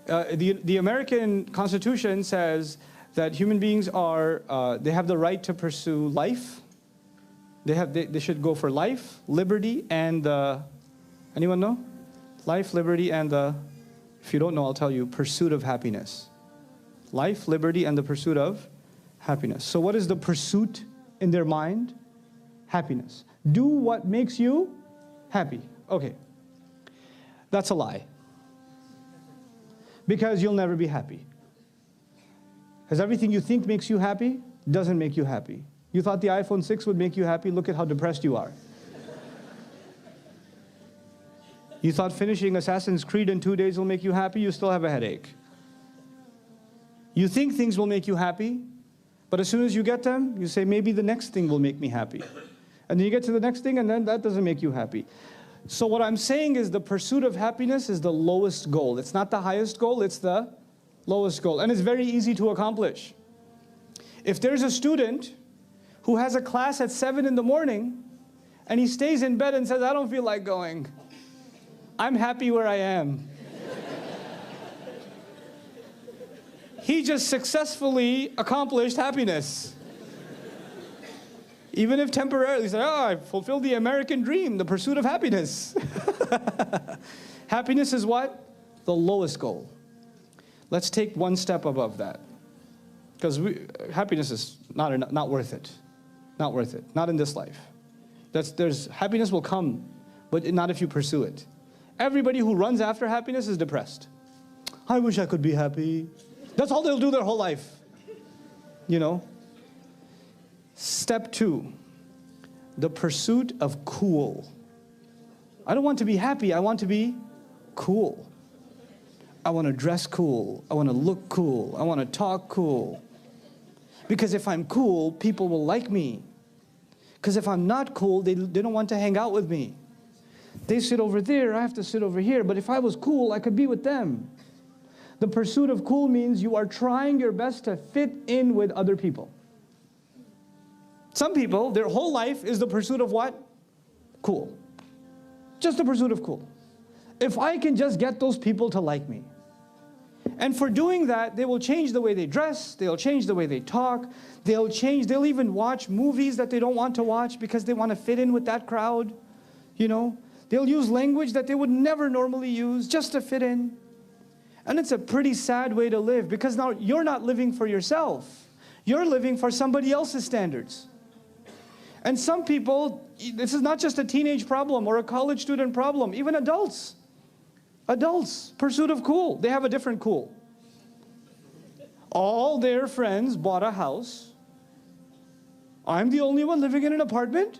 The American Constitution says that human beings are, they have the right to pursue life. They should go for life, liberty, and anyone know? Life, liberty, and if you don't know, I'll tell you, pursuit of happiness. Life, liberty, and the pursuit of happiness. So what is the pursuit in their mind? Happiness. Do what makes you happy. Okay. That's a lie. Because you'll never be happy. Because everything you think makes you happy doesn't make you happy. You thought the iPhone 6 would make you happy? Look at how depressed you are. You thought finishing Assassin's Creed in 2 days will make you happy? You still have a headache. You think things will make you happy, but as soon as you get them, you say, maybe the next thing will make me happy. And then you get to the next thing, and then that doesn't make you happy. So what I'm saying is the pursuit of happiness is the lowest goal. It's not the highest goal, it's the lowest goal. And it's very easy to accomplish. If there's a student who has a class at 7 in the morning, and he stays in bed and says, I don't feel like going. I'm happy where I am. He just successfully accomplished happiness. Even if temporarily, he said, oh, I fulfilled the American dream, the pursuit of happiness. Happiness is what? The lowest goal. Let's take one step above that. Because happiness is not worth it. Not worth it. Not in this life. Happiness will come, but not if you pursue it. Everybody who runs after happiness is depressed. I wish I could be happy. That's all they'll do their whole life. You know? Step 2, the pursuit of cool. I don't want to be happy, I want to be cool. I want to dress cool, I want to look cool, I want to talk cool. Because if I'm cool, people will like me. Because if I'm not cool, they don't want to hang out with me. They sit over there, I have to sit over here, but if I was cool, I could be with them. The pursuit of cool means you are trying your best to fit in with other people. Some people, their whole life is the pursuit of what? Cool. Just the pursuit of cool. If I can just get those people to like me. And for doing that, they will change the way they dress, they'll change the way they talk, they'll even watch movies that they don't want to watch because they want to fit in with that crowd. You know, they'll use language that they would never normally use just to fit in. And it's a pretty sad way to live because now you're not living for yourself. You're living for somebody else's standards. And some people, this is not just a teenage problem or a college student problem, even adults. Adults, pursuit of cool. They have a different cool. All their friends bought a house. I'm the only one living in an apartment.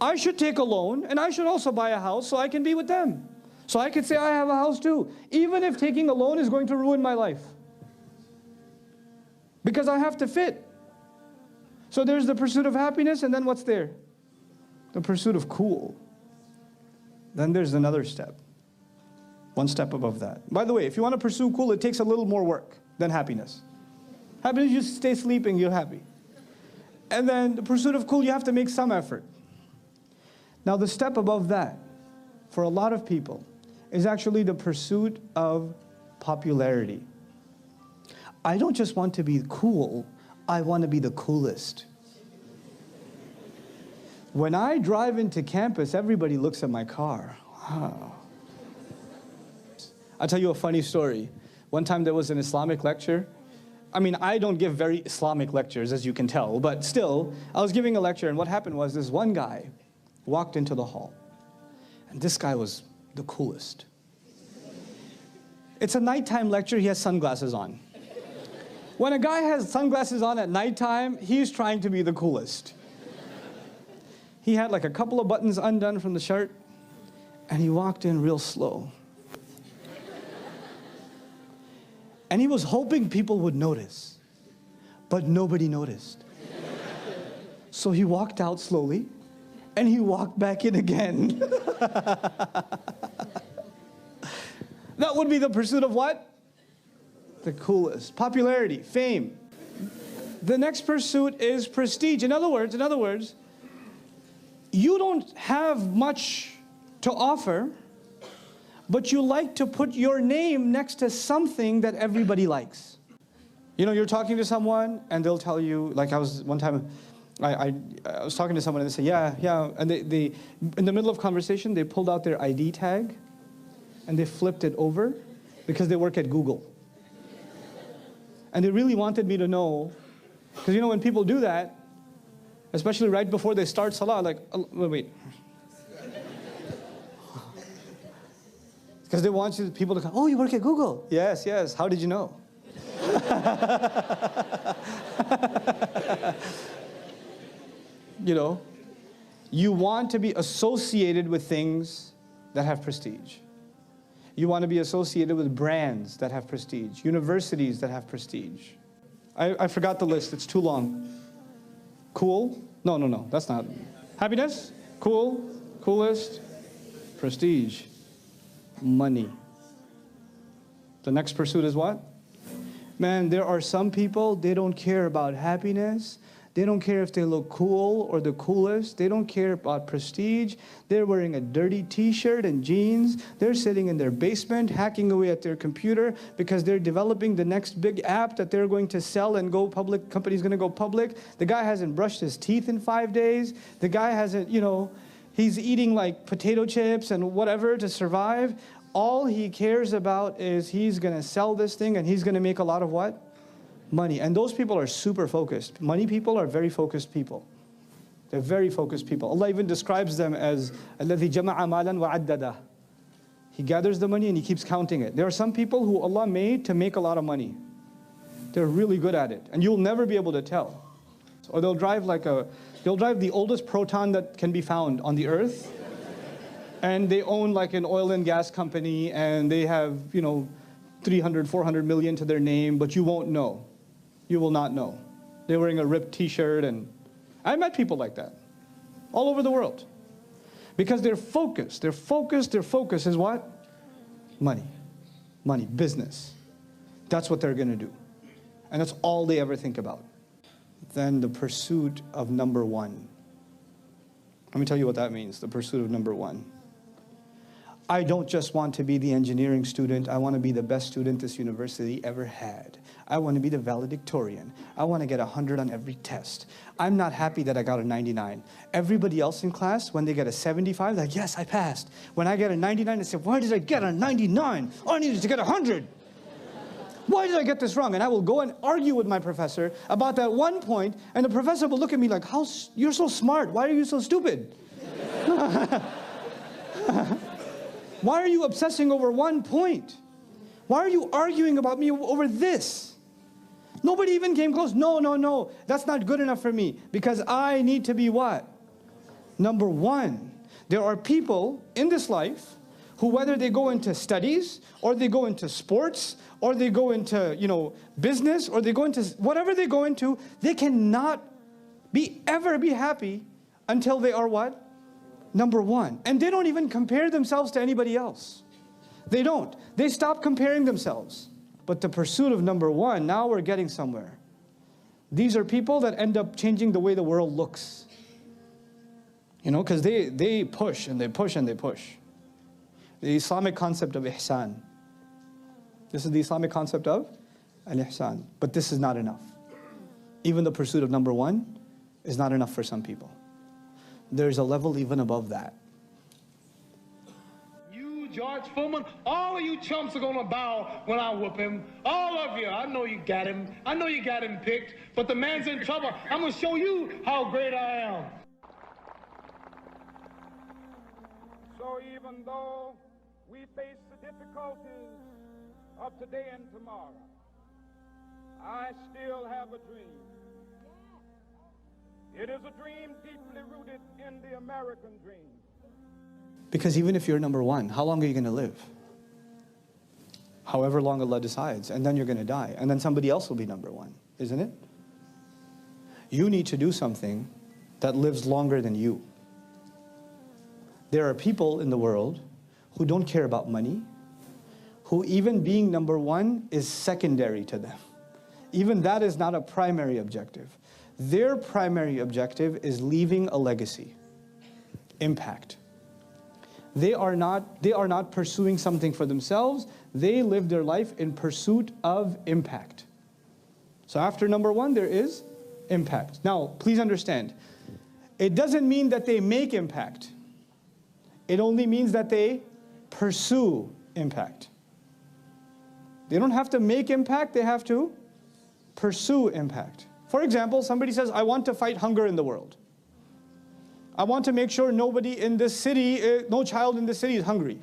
I should take a loan and I should also buy a house so I can be with them. So I could say I have a house too, even if taking a loan is going to ruin my life. Because I have to fit. So there's the pursuit of happiness, and then what's there? The pursuit of cool. Then there's another step. One step above that. By the way, if you want to pursue cool, it takes a little more work than happiness. Happiness, you stay sleeping, you're happy. And then the pursuit of cool, you have to make some effort. Now the step above that, for a lot of people, is actually the pursuit of popularity. I don't just want to be cool, I want to be the coolest. When I drive into campus, everybody looks at my car. Wow. I'll tell you a funny story. One time there was an Islamic lecture. I mean, I don't give very Islamic lectures, as you can tell, but still, I was giving a lecture, and what happened was this one guy walked into the hall. And this guy was the coolest. It's a nighttime lecture, he has sunglasses on. When a guy has sunglasses on at nighttime, he's trying to be the coolest. He had like a couple of buttons undone from the shirt, and he walked in real slow. And he was hoping people would notice, but nobody noticed. So he walked out slowly, and he walked back in again. That would be the pursuit of what? The coolest. Popularity, fame. The next pursuit is prestige. In other words, you don't have much to offer but you like to put your name next to something that everybody likes. You know, you're talking to someone and they'll tell you, like I was one time, I was talking to someone and they say, yeah, and they in the middle of conversation, they pulled out their ID tag and they flipped it over because they work at Google. And they really wanted me to know, because you know when people do that, especially right before they start salah, like, wait. Because they want people to come, oh, you work at Google? Yes, yes, how did you know? You know, you want to be associated with things that have prestige. You want to be associated with brands that have prestige, universities that have prestige. I forgot the list, it's too long. Cool? No, that's not. Happiness? Cool? Coolest? Prestige. Money. The next pursuit is what? Man, there are some people, they don't care about happiness. They don't care if they look cool or the coolest. They don't care about prestige. They're wearing a dirty t-shirt and jeans. They're sitting in their basement hacking away at their computer because they're developing the next big app that they're going to sell and go public. Company's going to go public. The guy hasn't brushed his teeth in 5 days. The guy hasn't, you know, he's eating like potato chips and whatever to survive. All he cares about is he's going to sell this thing and he's going to make a lot of what? Money. And those people are super focused. Money people are very focused people. They're very focused people. Allah even describes them as الَّذِي جَمَعَ مَالًا وَعَدَّدَهُ. He gathers the money and he keeps counting it. There are some people who Allah made to make a lot of money. They're really good at it. And you'll never be able to tell. Or they'll drive the oldest Proton that can be found on the earth. And they own like an oil and gas company and they have, you know, 300, 400 million to their name, but you won't know. You will not know. They're wearing a ripped t-shirt, and I met people like that all over the world. Because they're focused. Their focus is what? Money. Money, business. That's what they're going to do. And that's all they ever think about. Then the pursuit of number one. Let me tell you what that means, the pursuit of number one. I don't just want to be the engineering student. I want to be the best student this university ever had. I want to be the valedictorian. I want to get 100 on every test. I'm not happy that I got a 99. Everybody else in class, when they get a 75, they're like, yes, I passed. When I get a 99, they say, why did I get a 99? I needed to get 100. Why did I get this wrong? And I will go and argue with my professor about that one point, and the professor will look at me like, you're so smart. Why are you so stupid? Why are you obsessing over 1 point? Why are you arguing about me over this? Nobody even came close. No. That's not good enough for me because I need to be what? Number one. There are people in this life who, whether they go into studies or they go into sports or they go into, you know, business or they go into whatever they go into, they cannot ever be happy until they are what? Number one. And they don't even compare themselves to anybody else. They don't. They stop comparing themselves. But the pursuit of number one, now we're getting somewhere. These are people that end up changing the way the world looks. You know, because they push and they push and they push. The Islamic concept of ihsan. This is the Islamic concept of al-ihsan. But this is not enough. Even the pursuit of number one is not enough for some people. There's a level even above that. You, George Foreman, all of you chumps are gonna bow when I whoop him. All of you. I know you got him. I know you got him picked, but the man's in trouble. I'm gonna show you how great I am. So even though we face the difficulties of today and tomorrow, I still have a dream. It is a dream deeply rooted in the American dream. Because even if you're number one, how long are you going to live? However long Allah decides, and then you're going to die. And then somebody else will be number one, isn't it? You need to do something that lives longer than you. There are people in the world who don't care about money, who even being number one is secondary to them. Even that is not a primary objective. Their primary objective is leaving a legacy, impact. They are not pursuing something for themselves. They live their life in pursuit of impact. So after number one, there is impact. Now, please understand, it doesn't mean that they make impact. It only means that they pursue impact. They don't have to make impact, they have to pursue impact. For example, somebody says, I want to fight hunger in the world. I want to make sure nobody in this city, no child in this city is hungry.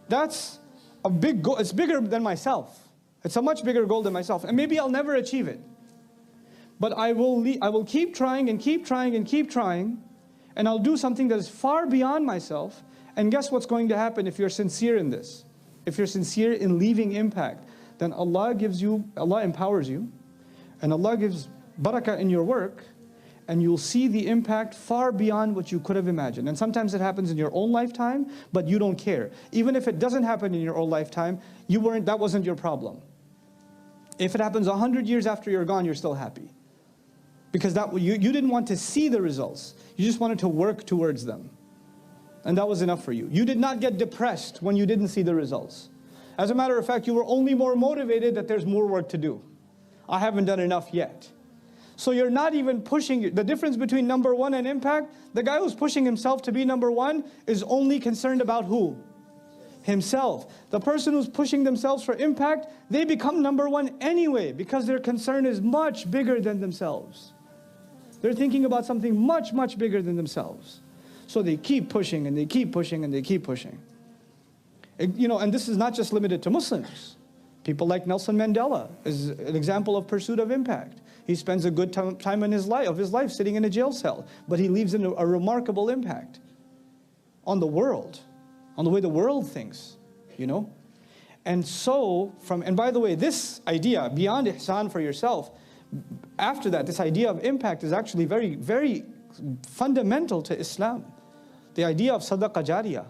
That's a big goal. It's bigger than myself. It's a much bigger goal than myself. And maybe I'll never achieve it. But I will keep trying and keep trying and keep trying. And I'll do something that is far beyond myself. And guess what's going to happen if you're sincere in this? If you're sincere in leaving impact, then Allah empowers you. And Allah gives barakah in your work. And you'll see the impact far beyond what you could have imagined. And sometimes it happens in your own lifetime, but you don't care. Even if it doesn't happen in your own lifetime, that wasn't your problem. If it happens 100 years after you're gone, you're still happy. Because you didn't want to see the results. You just wanted to work towards them. And that was enough for you. You did not get depressed when you didn't see the results. As a matter of fact, you were only more motivated that there's more work to do. I haven't done enough yet. So you're not even pushing. The difference between number one and impact, the guy who's pushing himself to be number one is only concerned about who? Himself. The person who's pushing themselves for impact, they become number one anyway because their concern is much bigger than themselves. They're thinking about something much, much bigger than themselves. So they keep pushing and they keep pushing and they keep pushing. And this is not just limited to Muslims. People like Nelson Mandela is an example of pursuit of impact. He spends a good time in his life sitting in a jail cell, but he leaves a remarkable impact on the world, on the way the world thinks, And so, and by the way, this idea, beyond ihsan for yourself, after that, this idea of impact is actually very, very fundamental to Islam. The idea of sadaqah jariyah,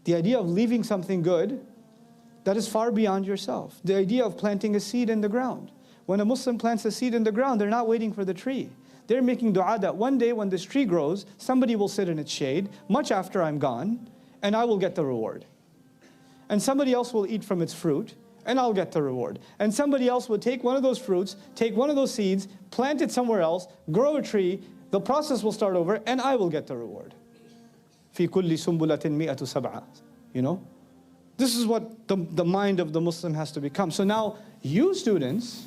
the idea of leaving something good that is far beyond yourself. The idea of planting a seed in the ground. When a Muslim plants a seed in the ground, they're not waiting for the tree. They're making dua that one day when this tree grows, somebody will sit in its shade, much after I'm gone, and I will get the reward. And somebody else will eat from its fruit, and I'll get the reward. And somebody else will take one of those fruits, take one of those seeds, plant it somewhere else, grow a tree, the process will start over, and I will get the reward. فِي كُلِّ سُنبُلَةٍ مِئَةُ سَبْعَةٍ. This is what the mind of the Muslim has to become. So now, you students,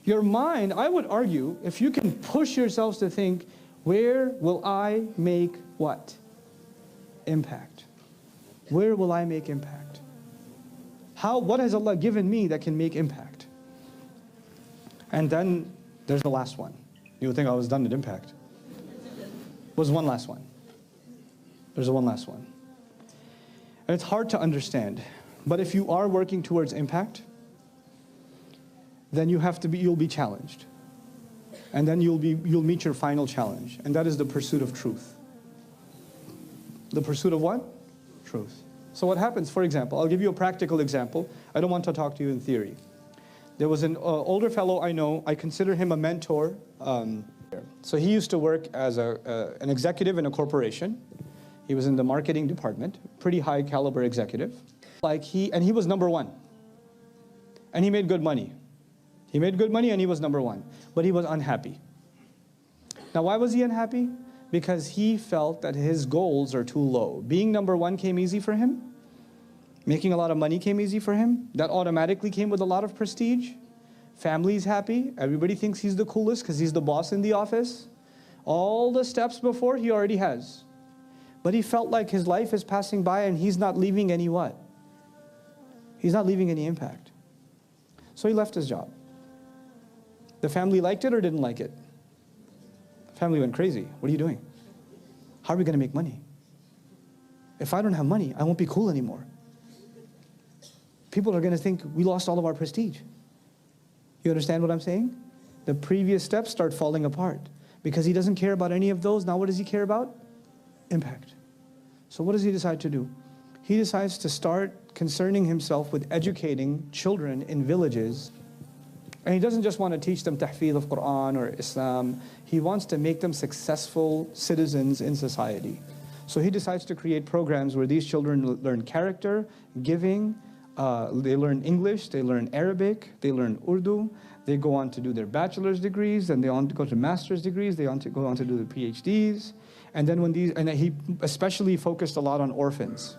your mind, I would argue, if you can push yourselves to think, where will I make what? Impact. Where will I make impact? What has Allah given me that can make impact? And then there's the last one. You would think I was done at impact. There's one last one. There's one last one. And it's hard to understand, but if you are working towards impact, then you'll be challenged. And then you'll meet your final challenge, and that is the pursuit of truth. The pursuit of what? Truth. So what happens, for example, I'll give you a practical example. I don't want to talk to you in theory. There was an older fellow I know, I consider him a mentor. So he used to work as an executive in a corporation. He was in the marketing department, pretty high caliber executive. And he was number one. And he made good money. He made good money and he was number one. But he was unhappy. Now why was he unhappy? Because he felt that his goals are too low. Being number one came easy for him. Making a lot of money came easy for him. That automatically came with a lot of prestige. Family's happy. Everybody thinks he's the coolest because he's the boss in the office. All the steps before he already has. But he felt like his life is passing by and he's not leaving any what? He's not leaving any impact. So he left his job. The family liked it or didn't like it? The family went crazy. What are you doing? How are we going to make money? If I don't have money, I won't be cool anymore. People are going to think we lost all of our prestige. You understand what I'm saying? The previous steps start falling apart. Because he doesn't care about any of those. Now what does he care about? Impact. So what does he decide to do? He decides to start concerning himself with educating children in villages. And he doesn't just want to teach them tahfidh of Quran or Islam. He wants to make them successful citizens in society. So he decides to create programs where these children learn character, giving, they learn English, they learn Arabic, they learn Urdu, they go on to do their bachelor's degrees, and they on to go to master's degrees, they go on to do the PhDs. And then he especially focused a lot on orphans.